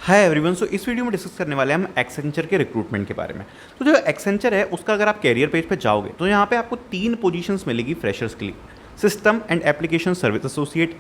Hi everyone. सो इस video में discuss करने वाले हैं हम एक्सेंचर के रिक्रूटमेंट के बारे में। तो जो एक्सेंचर है उसका अगर आप कैरियर पेज पे जाओगे तो यहाँ पे आपको 3 पोजीशंस मिलेगी फ्रेशर्स के लिए। System and application service associate,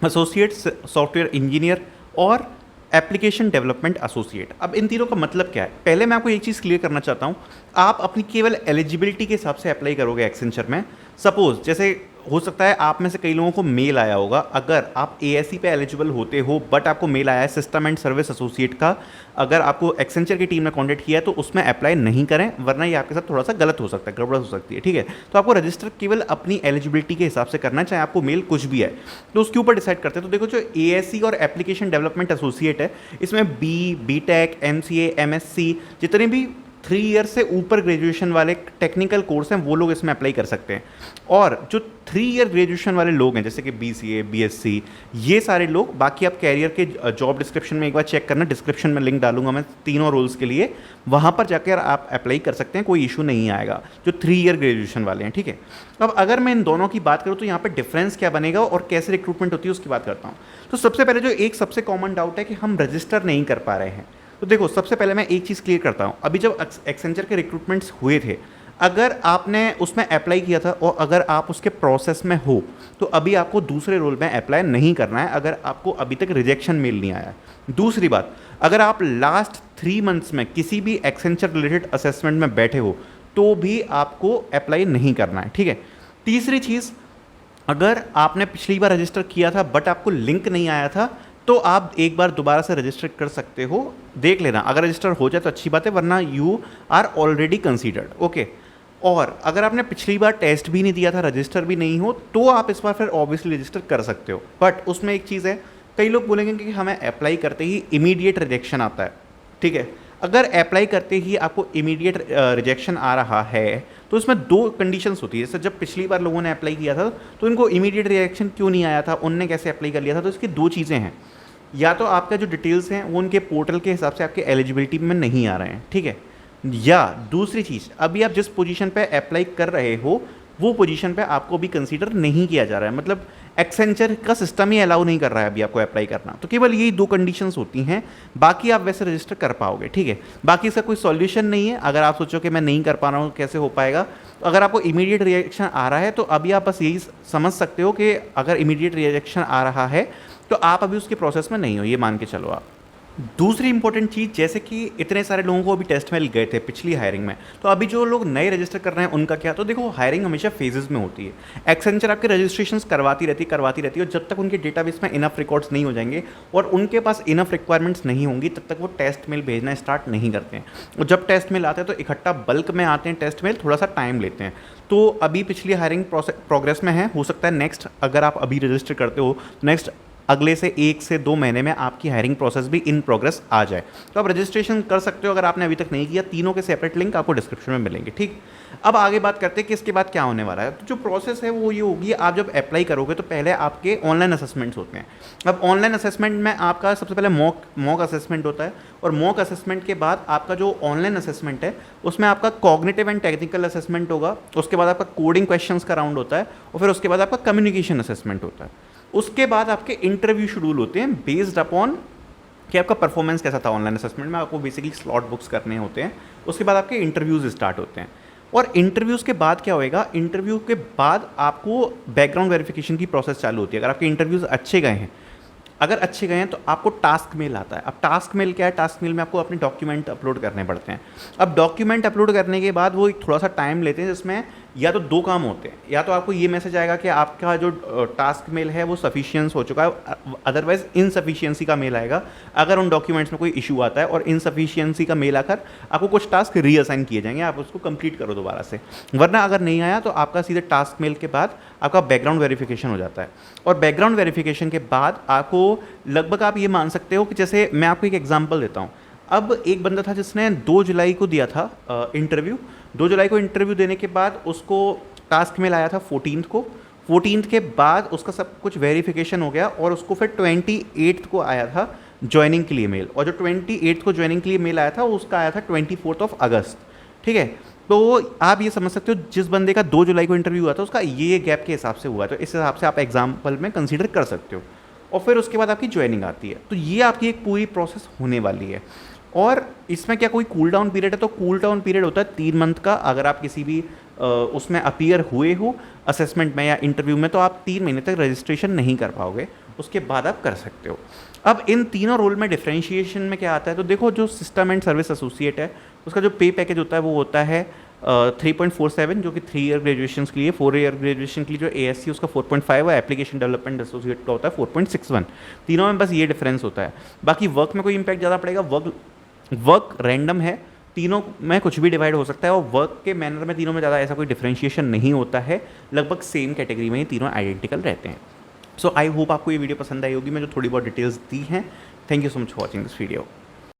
associate software engineer और एप्लीकेशन डेवलपमेंट एसोसिएट। अब इन तीनों का मतलब क्या है, पहले मैं आपको एक चीज़ क्लियर करना चाहता हूँ। आप अपनी केवल एलिजिबिलिटी के हिसाब से अप्लाई करोगे एक्सेंचर में। सपोज जैसे हो सकता है आप में से कई लोगों को मेल आया होगा, अगर आप एएससी पे एलिजिबल होते हो बट आपको मेल आया है सिस्टम एंड सर्विस एसोसिएट का, अगर आपको एक्सेंचर की टीम ने कॉन्टेक्ट किया है तो उसमें अप्लाई नहीं करें, वरना ये आपके साथ थोड़ा सा गलत हो सकता है, गड़बड़ हो सकती है। ठीक है, तो आपको रजिस्टर केवल अपनी एलिजिबिलिटी के हिसाब से करना है, चाहे आपको मेल कुछ भी है तो उसके ऊपर डिसाइड करते हैं। तो देखो, जो एएससी और एप्लीकेशन डेवलपमेंट एसोसिएट है इसमें बीटेक, एमसीए, एमएससी, जितने भी 3 ईयर से ऊपर ग्रेजुएशन वाले टेक्निकल कोर्स हैं वो लोग इसमें अप्लाई कर सकते हैं। और जो 3 ईयर ग्रेजुएशन वाले लोग हैं जैसे कि बीसीए, बीएससी, ये सारे लोग, बाकी आप कैरियर के जॉब डिस्क्रिप्शन में एक बार चेक करना, डिस्क्रिप्शन में लिंक डालूंगा मैं तीनों रोल्स के लिए, वहाँ पर जाकर आप अप्लाई कर सकते हैं, कोई इशू नहीं आएगा जो 3 ईयर ग्रेजुएशन वाले हैं। ठीक है, अब अगर मैं इन दोनों की बात करूँ तो यहाँ पर डिफरेंस क्या बनेगा और कैसे रिक्रूटमेंट होती है उसकी बात करता हूँ। तो सबसे पहले जो एक सबसे कॉमन डाउट है कि हम रजिस्टर नहीं कर पा रहे हैं, तो देखो सबसे पहले मैं एक चीज़ क्लियर करता हूँ। अभी जब एक्सेंचर के रिक्रूटमेंट्स हुए थे, अगर आपने उसमें अप्लाई किया था और अगर आप उसके प्रोसेस में हो तो अभी आपको दूसरे रोल में अप्लाई नहीं करना है, अगर आपको अभी तक रिजेक्शन मेल नहीं आया है। दूसरी बात, अगर आप लास्ट 3 मंथ्स में किसी भी एक्सेंचर रिलेटेड असेसमेंट में बैठे हो तो भी आपको अप्लाई नहीं करना है। ठीक है, तीसरी चीज़, अगर आपने पिछली बार रजिस्टर किया था बट आपको लिंक नहीं आया था तो आप एक बार दोबारा से रजिस्टर कर सकते हो, देख लेना, अगर रजिस्टर हो जाए तो अच्छी बात है, वरना you are already considered. Okay, और अगर आपने पिछली बार टेस्ट भी नहीं दिया था, रजिस्टर भी नहीं हो, तो आप इस बार फिर ऑब्वियसली रजिस्टर कर सकते हो। बट उसमें एक चीज़ है, कई लोग बोलेंगे कि हमें अप्लाई करते ही इमीडिएट रिजेक्शन आता है। ठीक है, अगर अप्लाई करते ही आपको इमीडिएट रिजेक्शन आ रहा है तो इसमें 2 कंडीशंस होती है। जैसे जब पिछली बार लोगों ने अप्लाई किया था तो इनको इमीडिएट रिजेक्शन क्यों नहीं आया था, उनने कैसे अप्लाई कर लिया था, तो इसकी 2 चीज़ें हैं। या तो आपका जो डिटेल्स हैं वो उनके पोर्टल के हिसाब से आपके एलिजिबिलिटी में नहीं आ रहे हैं। ठीक है, या दूसरी चीज़, अभी आप जिस पोजीशन पे अप्लाई कर रहे हो वो पोजीशन पे आपको भी कंसीडर नहीं किया जा रहा है, मतलब एक्सेंचर का सिस्टम ही अलाउ नहीं कर रहा है अभी आपको अप्लाई करना। तो केवल यही 2 कंडीशंस होती हैं, बाकी आप वैसे रजिस्टर कर पाओगे। ठीक है, बाकी इसका कोई सॉल्यूशन नहीं है। अगर आप सोचो कि मैं नहीं कर पा रहा हूँ कैसे हो पाएगा, तो अगर आपको इमीडिएट रिएक्शन आ रहा है तो अभी आप बस यही समझ सकते हो कि अगर इमीडिएट रिएक्शन आ रहा है तो आप अभी उसके प्रोसेस में नहीं हो, ये मान के चलो आप। दूसरी इंपॉर्टेंट चीज़, जैसे कि इतने सारे लोगों को अभी टेस्ट मेल गए थे पिछली हायरिंग में, तो अभी जो लोग नए रजिस्टर कर रहे हैं उनका क्या, तो देखो हायरिंग हमेशा फेजेस में होती है। एक्सेंचर आपके रजिस्ट्रेशंस करवाती रहती है, और जब तक उनके डेटाबेस में इनफ रिकॉर्ड्स नहीं हो जाएंगे और उनके पास इनफ रिक्वायरमेंट्स नहीं होंगी तब तक वो टेस्ट मेल भेजना स्टार्ट नहीं करते हैं। और जब टेस्ट मेल आते हैं तो इकट्ठा बल्क में आते हैं टेस्ट मेल, थोड़ा सा टाइम लेते हैं। तो अभी पिछली हायरिंग प्रोग्रेस में है, हो सकता है नेक्स्ट, अगर आप अभी रजिस्टर करते हो नेक्स्ट अगले से 1 से 2 महीने में आपकी हायरिंग प्रोसेस भी इन प्रोग्रेस आ जाए, तो आप रजिस्ट्रेशन कर सकते हो अगर आपने अभी तक नहीं किया। तीनों के सेपरेट लिंक आपको डिस्क्रिप्शन में मिलेंगे। ठीक, अब आगे बात करते हैं कि इसके बाद क्या होने वाला है। तो जो प्रोसेस है वो ये होगी, आप जब अप्लाई करोगे तो पहले आपके ऑनलाइन असेसमेंट्स होते हैं। अब ऑनलाइन असेसमेंट में आपका सबसे पहले मॉक असेसमेंट होता है, और मॉक असेसमेंट के बाद आपका जो ऑनलाइन असेसमेंट है उसमें आपका कॉग्निटिव एंड टेक्निकल असेसमेंट होगा, उसके बाद आपका कोडिंग क्वेश्चंस का राउंड होता है, और फिर उसके बाद आपका कम्युनिकेशन असेसमेंट होता है। उसके बाद आपके इंटरव्यू शेड्यूल होते हैं बेस्ड अपॉन कि आपका परफॉर्मेंस कैसा था ऑनलाइन असेसमेंट में, आपको बेसिकली स्लॉट बुक्स करने होते हैं। उसके बाद आपके इंटरव्यूज़ स्टार्ट होते हैं, और इंटरव्यूज़ के बाद क्या होएगा, इंटरव्यू के बाद आपको बैकग्राउंड वेरिफिकेशन की प्रोसेस चालू होती है। अगर आपके इंटरव्यूज़ अच्छे गए हैं, अगर अच्छे गए हैं तो आपको टास्क मेल आता है। अब टास्क मेल क्या है, टास्क मेल में आपको अपने डॉक्यूमेंट अपलोड करने पड़ते हैं। अब डॉक्यूमेंट अपलोड करने के बाद वो एक थोड़ा सा टाइम लेते हैं, जिसमें या तो 2 काम होते हैं, या तो आपको ये मैसेज आएगा कि आपका जो टास्क मेल है वो सफिशियंस हो चुका है, अदरवाइज इनसफिशियंसी का मेल आएगा अगर उन डॉक्यूमेंट्स में कोई इशू आता है, और इनसफिशियंसी का मेल आकर आपको कुछ टास्क रीअसाइन किए जाएंगे, आप उसको कंप्लीट करो दोबारा से। वरना अगर नहीं आया तो आपका सीधे टास्क मेल के बाद आपका बैकग्राउंड वेरिफिकेशन हो जाता है, और बैकग्राउंड वेरिफिकेशन के बाद आपको लगभग आप ये मान सकते हो कि, जैसे मैं आपको एक एग्जांपल देता हूँ। अब एक बंदा था जिसने 2 जुलाई को दिया था इंटरव्यू। 2 जुलाई को इंटरव्यू देने के बाद उसको टास्क मेल आया था 14 को। 14 के बाद उसका सब कुछ वेरिफिकेशन हो गया, और उसको फिर 28 को आया था ज्वाइनिंग के लिए मेल, और जो 28 को ज्वाइनिंग के लिए मेल आया था उसका आया था 24 अगस्त। ठीक है, तो आप ये समझ सकते हो जिस बंदे का 2 जुलाई को इंटरव्यू हुआ था उसका ये गैप के हिसाब से हुआ है, तो इस हिसाब से आप एग्जाम्पल में कंसीडर कर सकते हो। और फिर उसके बाद आपकी ज्वाइनिंग आती है। तो ये आपकी एक पूरी प्रोसेस होने वाली है। और इसमें क्या कोई कूल डाउन पीरियड है? तो कूल डाउन पीरियड होता है 3 मंथ का। अगर आप किसी भी उसमें अपीयर हुए हो असेसमेंट में या इंटरव्यू में, तो आप 3 महीने तक रजिस्ट्रेशन नहीं कर पाओगे, उसके बाद आप कर सकते हो। अब इन तीनों रोल में डिफरेंशिएशन में क्या आता है? तो देखो, जो सिस्टम एंड सर्विस एसोसिएट है उसका जो पे पैकेज होता है वो होता है 3.47, जो कि 3 ईयर ग्रेजुएशन के लिए। 4 ईयर ग्रेजुएशन के लिए जो ASC उसका 4.5 है, एप्लीकेशन डेवलपमेंट एसोसिएट का होता है 4.61। तीनों में बस ये डिफरेंस होता है। बाकी वर्क में कोई इंपैक्ट ज़्यादा पड़ेगा? वर्क रैंडम है, तीनों में कुछ भी डिवाइड हो सकता है, और वर्क के मैनर में तीनों में ज़्यादा ऐसा कोई डिफरेंशिएशन नहीं होता है। लगभग सेम कैटेगरी में ही तीनों आइडेंटिकल रहते हैं। सो आई होप आपको ये वीडियो पसंद आई होगी, मैं जो थोड़ी बहुत डिटेल्स दी हैं। Thank you so much for watching this video.